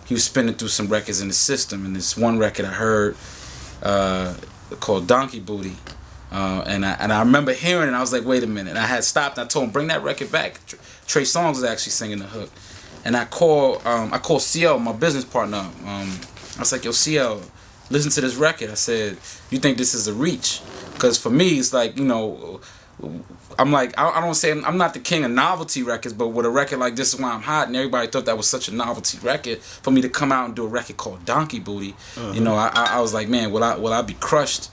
he was spinning through some records in the system, and this one record I heard called Donkey Booty. And I remember hearing it, and I was like, wait a minute. And I had stopped, and I told him, bring that record back. Trey Songz was actually singing the hook. And I called CL, my business partner. I was like, yo, CL, listen to this record. I said, you think this is a reach? Because for me, it's like, you know, I'm like, I don't say I'm not the king of novelty records, but with a record like This Is Why I'm Hot, and everybody thought that was such a novelty record, for me to come out and do a record called Donkey Booty, you know, I was like, man, will I be crushed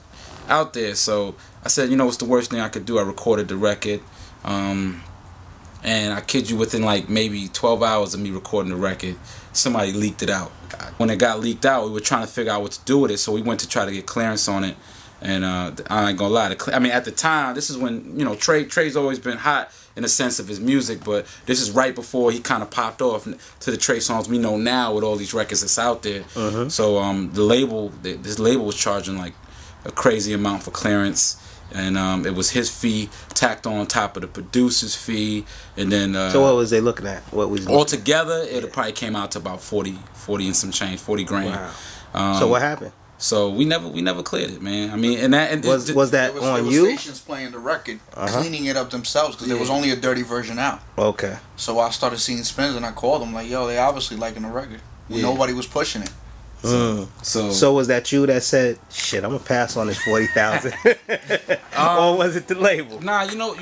out there? So I said, you know, what's the worst thing I could do? I recorded the record, and I kid you, within like maybe 12 hours of me recording the record, somebody leaked it out. When it got leaked out, we were trying to figure out what to do with it, so we went to try to get clearance on it. And I ain't gonna lie, I mean, at the time, this is when, you know, Trey's always been hot in the sense of his music, but this is right before he kind of popped off to the Trey Songz we know now with all these records that's out there. So this label was charging like a crazy amount for clearance, and it was his fee tacked on top of the producer's fee, and then so what was they looking at? What was altogether? It probably came out to about 40 and some change, 40 grand. Wow. So what happened? So we never cleared it, man. I mean, and that was that on you? Stations playing the record, cleaning it up themselves because there was only a dirty version out. Okay. So I started seeing spins, and I called them like, "Yo, they obviously liking the record. Nobody was pushing it." So was that you that said, "Shit, I'm gonna pass on this 40,000," or was it the label? Nah, you know,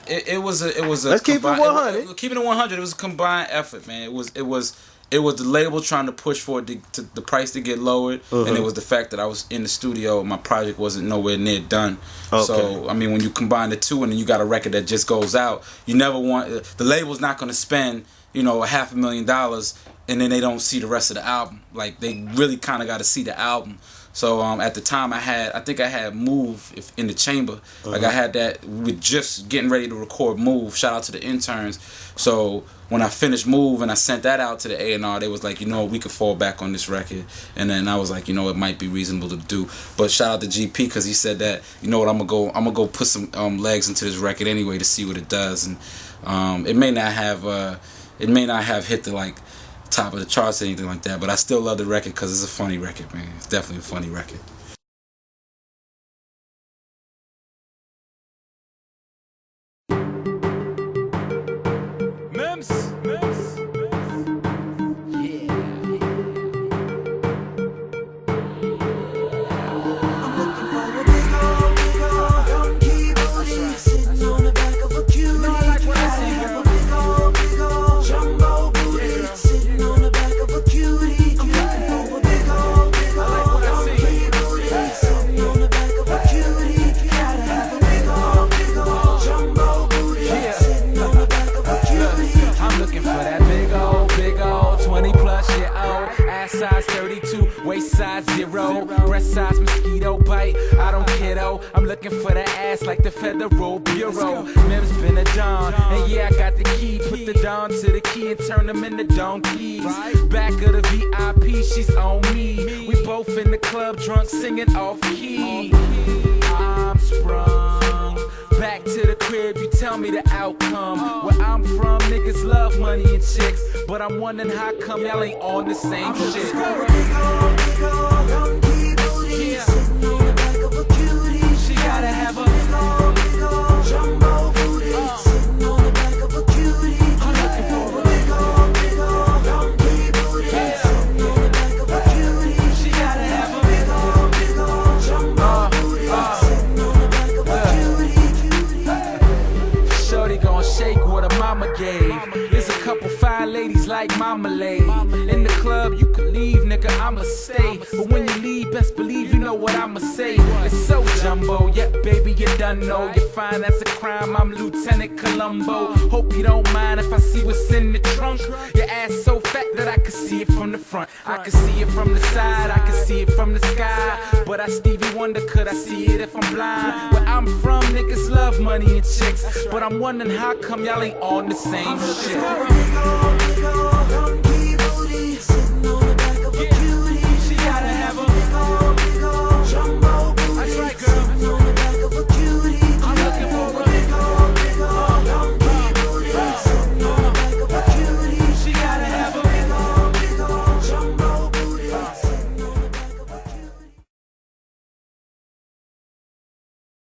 it was a. Let's keep it 100. Keeping it 100. It was a combined effort, man. It was the label trying to push for it to the price to get lowered, and it was the fact that I was in the studio. My project wasn't nowhere near done. Okay. So I mean, when you combine the two, and then you got a record that just goes out, you never want the label's not going to spend, you know, $500,000, and then they don't see the rest of the album. Like, they really kind of got to see the album. So at the time I think I had Move in the chamber. Like, I had that, we're just getting ready to record Move. Shout out to the interns. So when I finished Move and I sent that out to the A&R, they was like, you know, we could fall back on this record. And then I was like, you know, it might be reasonable to do. But shout out to GP, because he said that, you know what, I'm gonna go put some legs into this record anyway to see what it does. And it may not have hit the like top of the charts or anything like that, but I still love the record because it's a funny record, man. It's definitely a funny record. Mims. Size 32, waist size 0, breast size mosquito bite. I don't kiddo, I'm looking for the ass like the Federal Bureau. Mims been a don, and yeah, I got the key. Put the don to the key and turn them into donkeys. Back of the VIP, she's on me. We both in the club, drunk, singing off key. I'm sprung. Back to the crib, you tell me the outcome. Where I'm from, niggas love money and chicks, but I'm wondering how come y'all ain't on the same shit. Yeah. She gotta have a jumbo booty sitting on the back of a cutie. I'm looking for a donkey booty sitting on the back of a cutie. She gotta have a jumbo booty sitting on the back of a cutie. Shorty gon' shake what her mama gave. There's a couple fine ladies like marmalade. In the club you can leave, nigga, I'ma stay. But when you leave, best believe you know what I'ma say. It's so jumbo, yeah, baby, you done know. You're fine, that's a crime, I'm Lieutenant Columbo. Hope you don't mind if I see what's in the trunk. Your ass so fat that I can see it from the front. I can see it from the side, I can see it from the sky. But I Stevie Wonder, could I see it if I'm blind? Where I'm from, niggas love money and chicks, but I'm wondering how come y'all ain't on the same shit.